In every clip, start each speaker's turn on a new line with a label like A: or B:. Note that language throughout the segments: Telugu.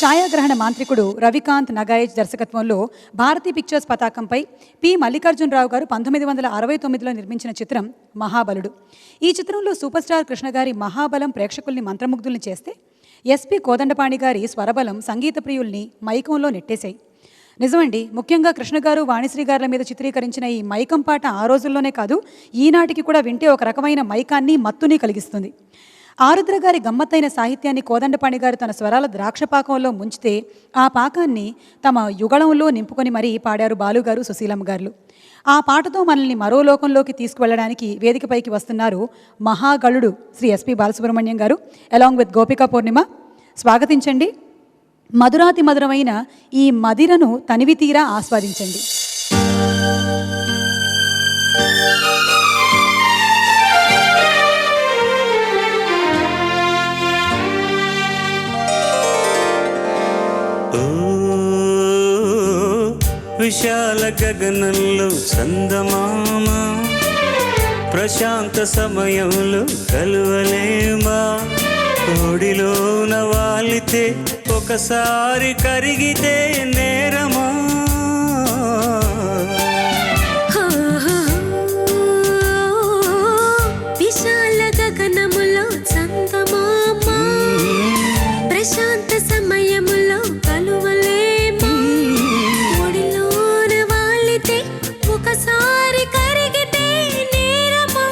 A: ఛాయాగ్రహణ మాంత్రికుడు రవికాంత్ నగాయజ్ దర్శకత్వంలో భారతీ పిక్చర్స్ పతాకంపై పి మల్లికార్జునరావు గారు 1969లో నిర్మించిన చిత్రం మహాబలుడు. ఈ చిత్రంలో సూపర్ స్టార్ కృష్ణ గారి మహాబలం ప్రేక్షకుల్ని మంత్రముగ్ధుల్ని చేస్తే ఎస్పి కోదండపాణి గారి స్వరబలం సంగీత ప్రియుల్ని మైకంలో నెట్టేశాయి. నిజమండి, ముఖ్యంగా కృష్ణ గారు వాణిశ్రీ గారుల మీద చిత్రీకరించిన ఈ మైకం పాట ఆ రోజుల్లోనే కాదు, ఈనాటికి కూడా వింటే ఒక రకమైన మైకాన్ని మత్తుని కలిగిస్తుంది. ఆరుద్ర గారి గమ్మత్తైన సాహిత్యాన్ని కోదండపాణి గారు తన స్వరాల ద్రాక్షపాకంలో ముంచితే ఆ పాకాన్ని తమ యుగళంలో నింపుకొని మరీ పాడారు బాలుగారు, సుశీలమ్మ గారు. ఆ పాటతో మనల్ని మరో లోకంలోకి తీసుకువెళ్ళడానికి వేదికపైకి వస్తున్నారు మహాగళుడు శ్రీ ఎస్పి బాలసుబ్రహ్మణ్యం గారు అలాంగ్ విత్ గోపికా పూర్ణిమ. స్వాగతించండి. మధురాతి మధురమైన ఈ మదిరను తనివి తీరా ఆస్వాదించండి.
B: విశాల గగనంలో చందమామ, ప్రశాంత సమయంలో కలువలేమా, కోడిలోన వాలితే ఒకసారి కరిగితే నేరమా,
C: విశాల గగనములో చందమామ, ప్రశాంత సమయములో కలువలేమా, కోడిలోన వాలితే ఒకసారి కరిగితే నేరమా.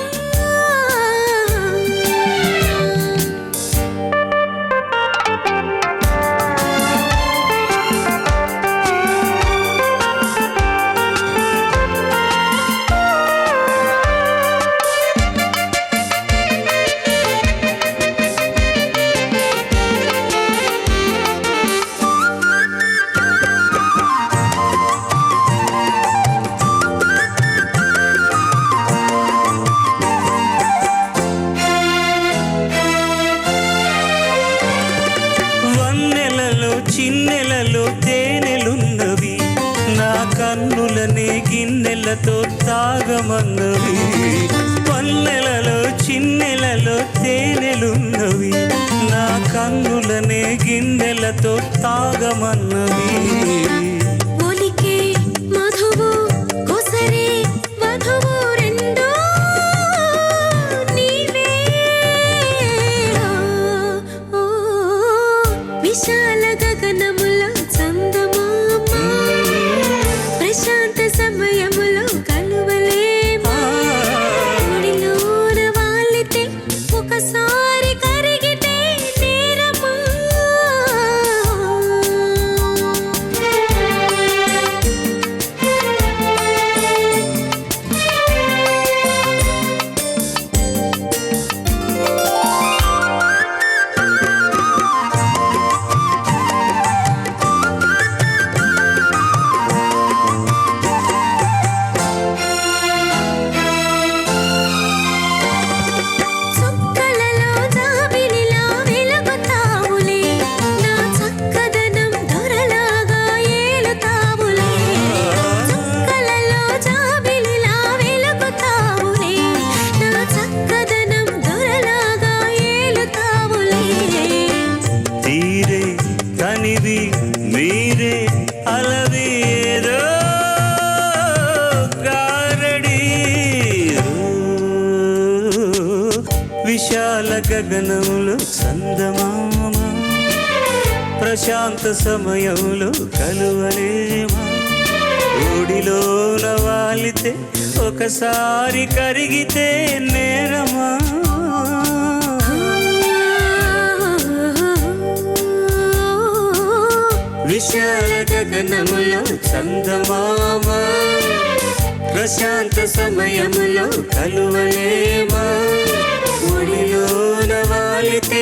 B: చిన్నెలలో తేనెలున్నవి, నా కన్నులనే గిన్నెలతో తాగమన్నవి. పన్నెలలో చిన్నెలలో తేనెలున్నవి, నా కన్నులనే గిన్నెలతో తాగమన్నవి.
C: ఒలికే మధువు కొసరే వధువు రెండో నీవే. విశాల గగనములో చందమామ, ప్రశాంత సమయములో కలువలేమా, కోడిలోన వాలితే ఒకసారి కరిగితే నేరమా. చుక్కలలో జాబిలిలా వెలుగుతావులే, నా చక్కదనం దొరలాగా ఏలుతావులే. చుక్కలలో జాబిలిలా వెలుగుతావులే, నా చక్కదనం దొరలాగా ఏలుతావులే.
B: తీరే తనివి మీరే అలవి ఏదో గారడి. విశాల గగనంలో చందమామ, ప్రశాంత సమయంలో కలువలేమా, ఓడిలోన వాలితే ఒకసారి కరిగితే నేరమా. విశాల గగనములో చందమామ, ప్రశాంత సమయములో కలువలేమా, ఒడిలోన వాలితే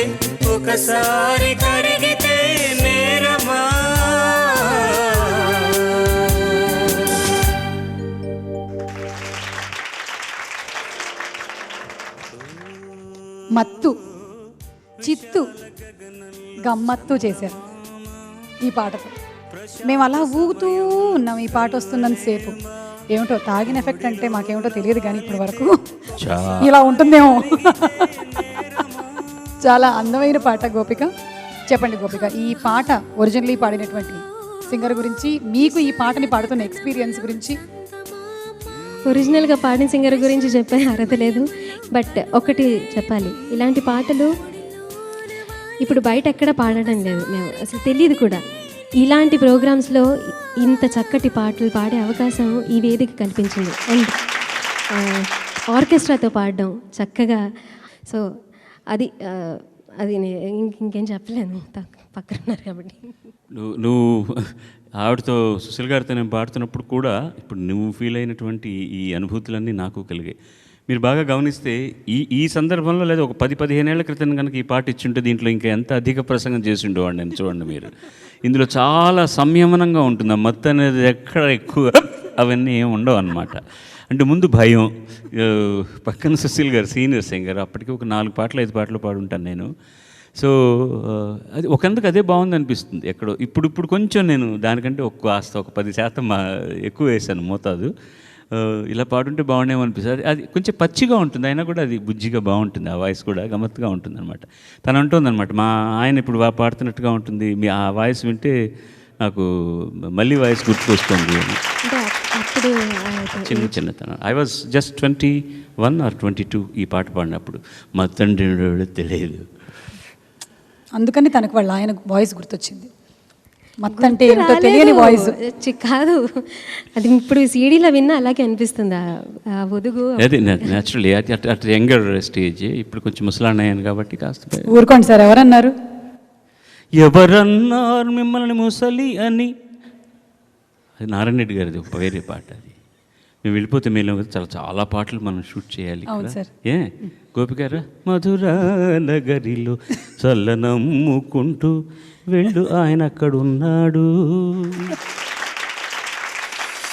B: ఒకసారి కరిగితే నేరమా.
A: మత్తు, చిత్తు, గమ్మత్తు చేశారు ఈ పాటతో. మేము అలా ఊగుతూ ఉన్నాం ఈ పాట వస్తున్నంతసేపు. ఏమిటో తాగిన ఎఫెక్ట్ అంటే మాకేమిటో తెలియదు, కానీ ఇప్పటి వరకు ఇలా ఉంటుందేమో. చాలా అందమైన పాట గోపిక. చెప్పండి గోపిక, ఈ పాట ఒరిజినల్లీ పాడినటువంటి సింగర్ గురించి, మీకు ఈ పాటని పాడుతున్న ఎక్స్పీరియన్స్ గురించి.
D: ఒరిజినల్గా పాడిన సింగర్ గురించి చెప్పే అర్హత లేదు, బట్ ఒకటి చెప్పాలి, ఇలాంటి పాటలు ఇప్పుడు బయట ఎక్కడ పాడడం లేదు, మేము అసలు తెలియదు కూడా. ఇలాంటి ప్రోగ్రామ్స్లో ఇంత చక్కటి పాటలు పాడే అవకాశం ఈ వేదిక కల్పించింది. అండ్ ఆర్కెస్ట్రాతో పాడడం చక్కగా. సో అది అది ఇంకేం చెప్పలేను, పక్కన ఉన్నారు కాబట్టి.
E: నువ్వు ఆవిడతో సుశీల్ గారితో నేను పాడుతున్నప్పుడు కూడా ఇప్పుడు నువ్వు ఫీల్ అయినటువంటి ఈ అనుభూతులన్నీ నాకు కలిగాయి. మీరు బాగా గమనిస్తే ఈ సందర్భంలో లేదా ఒక 10-15 ఏళ్ల క్రితం కనుక ఈ పాట ఇచ్చుంటే దీంట్లో ఇంకా ఎంత అధిక ప్రసంగం చేసి ఉండేవాడు నేను. చూడండి మీరు, ఇందులో చాలా సంయమనంగా ఉంటుంది. ఆ మత్తు అనేది ఎక్కడ ఎక్కువ అవన్నీ ఏమి ఉండవు అన్నమాట. అంటే ముందు భయం, పక్కన సుశీల్ గారు సీనియర్ సింగర్, అప్పటికి ఒక 4 పాటలు 5 పాటలు పాడుంటాను నేను. సో అది ఒకందుకు అదే బాగుంది అనిపిస్తుంది ఎక్కడో. ఇప్పుడు కొంచెం నేను దానికంటే ఒక 10% ఎక్కువ వేసాను మోతాదు. ఇలా పాడుంటే బాగుండేమో అనిపిస్తుంది. అది కొంచెం పచ్చిగా ఉంటుంది, అయినా కూడా అది బుజ్జిగా బాగుంటుంది. ఆ వాయిస్ కూడా గమ్మత్తుగా ఉంటుంది అనమాట. తను అంటుందన్నమాట, మా ఆయన ఇప్పుడు పాడుతున్నట్టుగా ఉంటుంది, మీ ఆ వాయిస్ వింటే నాకు మళ్ళీ వాయిస్ గుర్తుకొస్తుంది అని. చిన్నతనం. ఐ వాజ్ జస్ట్ 21 or 22 ఈ పాట పాడినప్పుడు. మా తండ్రి తెలియదు,
A: అందుకని తనకు వాళ్ళ ఆయన వాయిస్ గుర్తొచ్చింది. మొత్తం అంటే ఏంటో తెలియని వాయిస్
D: కాదు, అది ఇప్పుడు సీడీలో విన్నా అలాగే అనిపిస్తుంది. ఆ ఒదుగు
E: అదే న్యాచురల్లీ అట్ యంగర్ స్టేజ్. ఇప్పుడు కొంచెం ముసలాన్నయ్యాను కాబట్టి కాస్త.
A: ఊరుకోండి సార్, ఎవరన్నారు?
E: ఎవరన్నారు మిమ్మల్ని ముసలి అని? అది నారాయణ రెడ్డి గారిది ఒక వేరే పాట. అది మేము వెళ్ళిపోతే మేలు కదా, చాలా పాటలు మనం షూట్ చేయాలి. ఏ గోపికారా? మధుర నగరిలో చల్లనమ్ముకుంటూ వెళ్ళు ఆయన అక్కడున్నాడు.